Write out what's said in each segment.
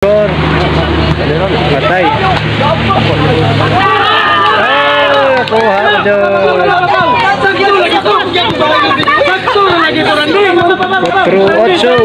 Patay. Kuha dyan. True 8.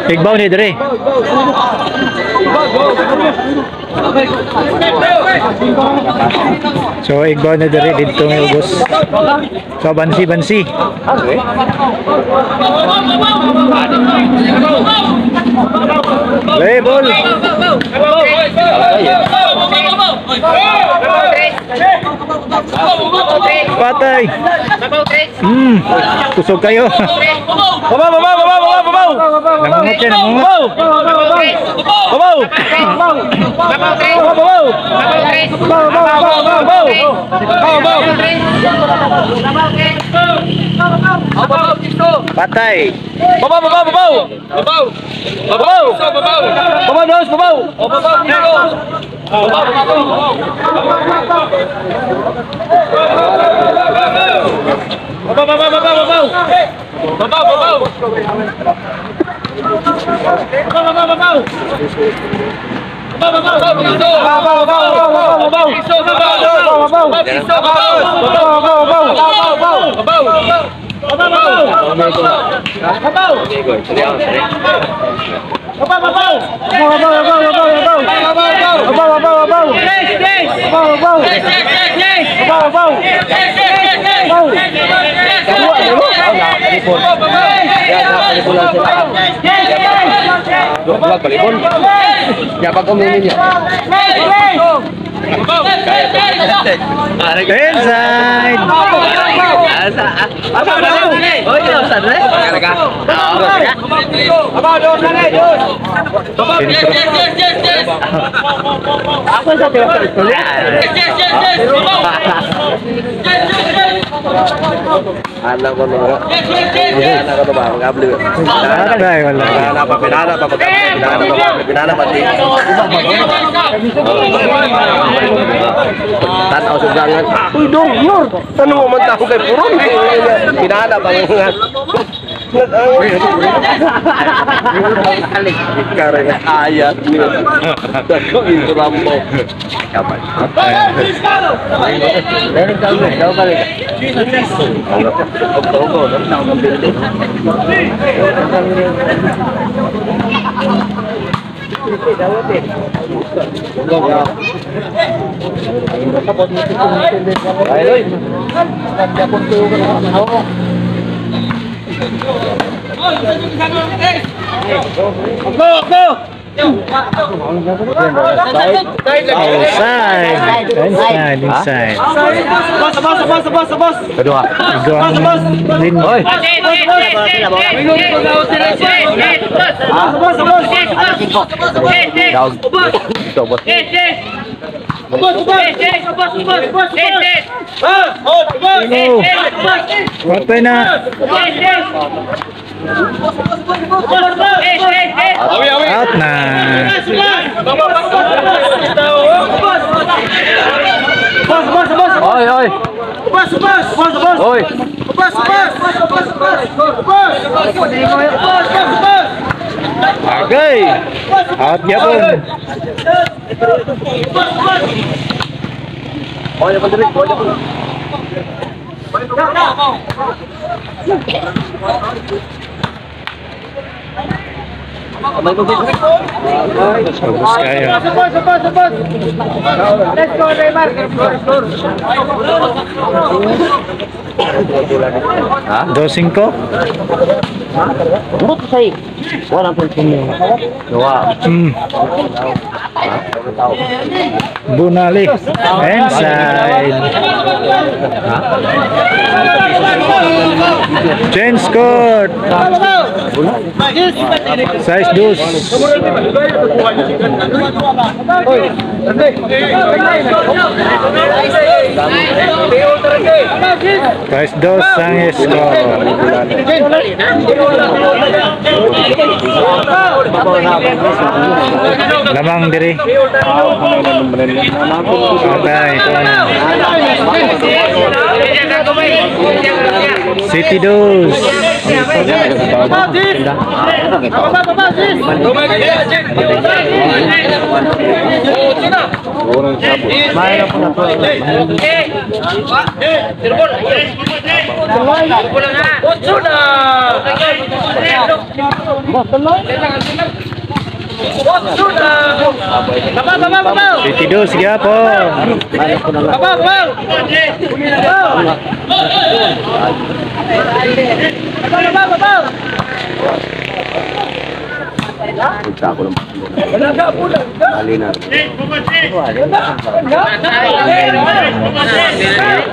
Igbaw ni dire. So igbaw ni dire dito ng ubos. So bansi. Label. Patay. Kusog kayo. Namungot yan, namungot. Patay. Inside. Anak ko no. Anak ko ba magabli. Patay wala. Pinana pati. Tanaw sa gangan. Uy dong, yor. Tanong mo man tao kay puron. Pinana bangan. Karena ayat ni. Tako itu rambo. Kapan? Dari jauh balik. Inside. Bos. Kedua. Oi. Patay na. Out na. Oi. Oi. Okay. Out niya po. Let's go, Neymar. Ha? 2-5. Burot say. Wala pang punya. Dua. Bunali. Inside. Change court. Size dos. Size dos ang score. Lamang diri. Patay. City dos. City dos gyapon.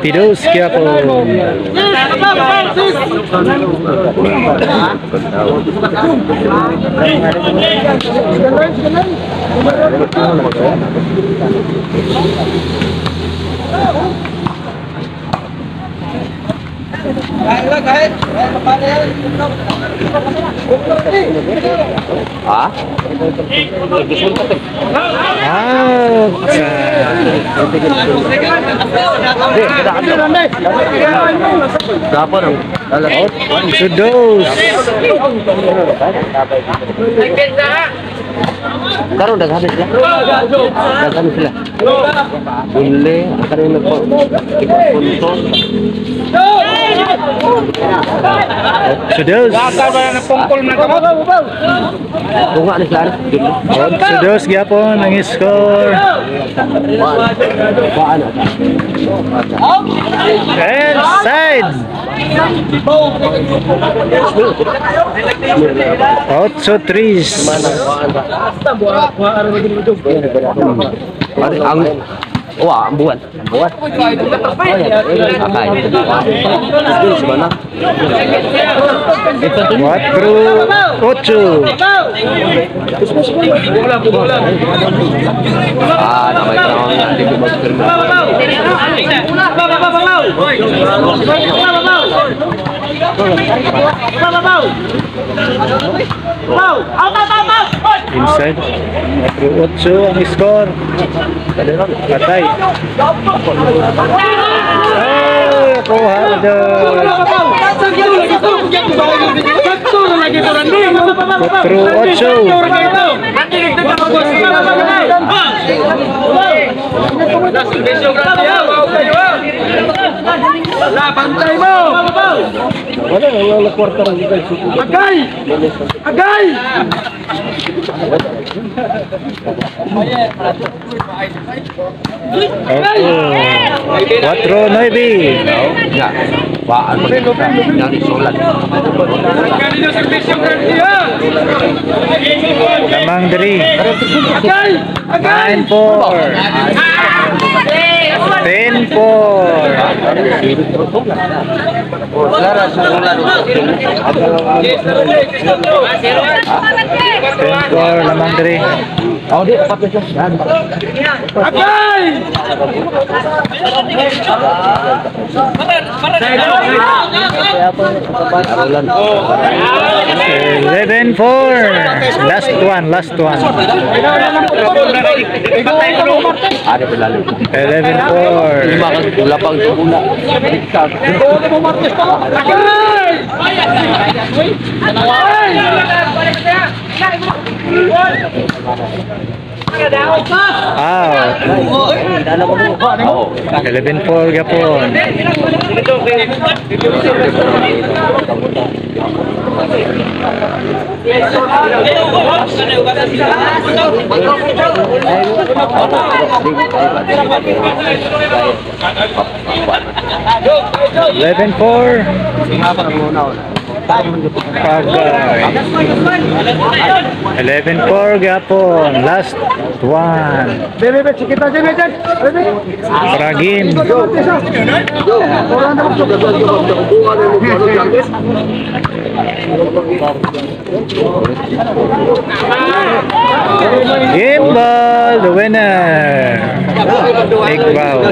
Tidos gyapon. Ah? Berapa dong? Sudos. Sekarang udah habis ya? Udah habis lah. Boleh, akan ini sponsor. Sudos. Bunga nih kan? Sudos gyapon ang score. And side. 8-3. Wah, buat. Akay. Sebenarnya. 4-8. Ah, namanya orang di Inside. 4-8 ang score. Patay. Kuha doon. 4-8. Pantay mo! Agay! Agay! 4-9. Ya, Pak, yang disolat. Lamang diri. Agay! Agay! 9-4. 10-4. 10-4 lamang diri. Oh, dia apa itu? Agay! 11-4. Last one. Ada berlalu. 11-4. Lima kan lapang bola. Out. 11-4 gapon. Eleven four. Pagay. 11-4 gapon. Last one. Bebe, kita aja nih, Paragin. Orang Gimbal, the winner. Iqbal.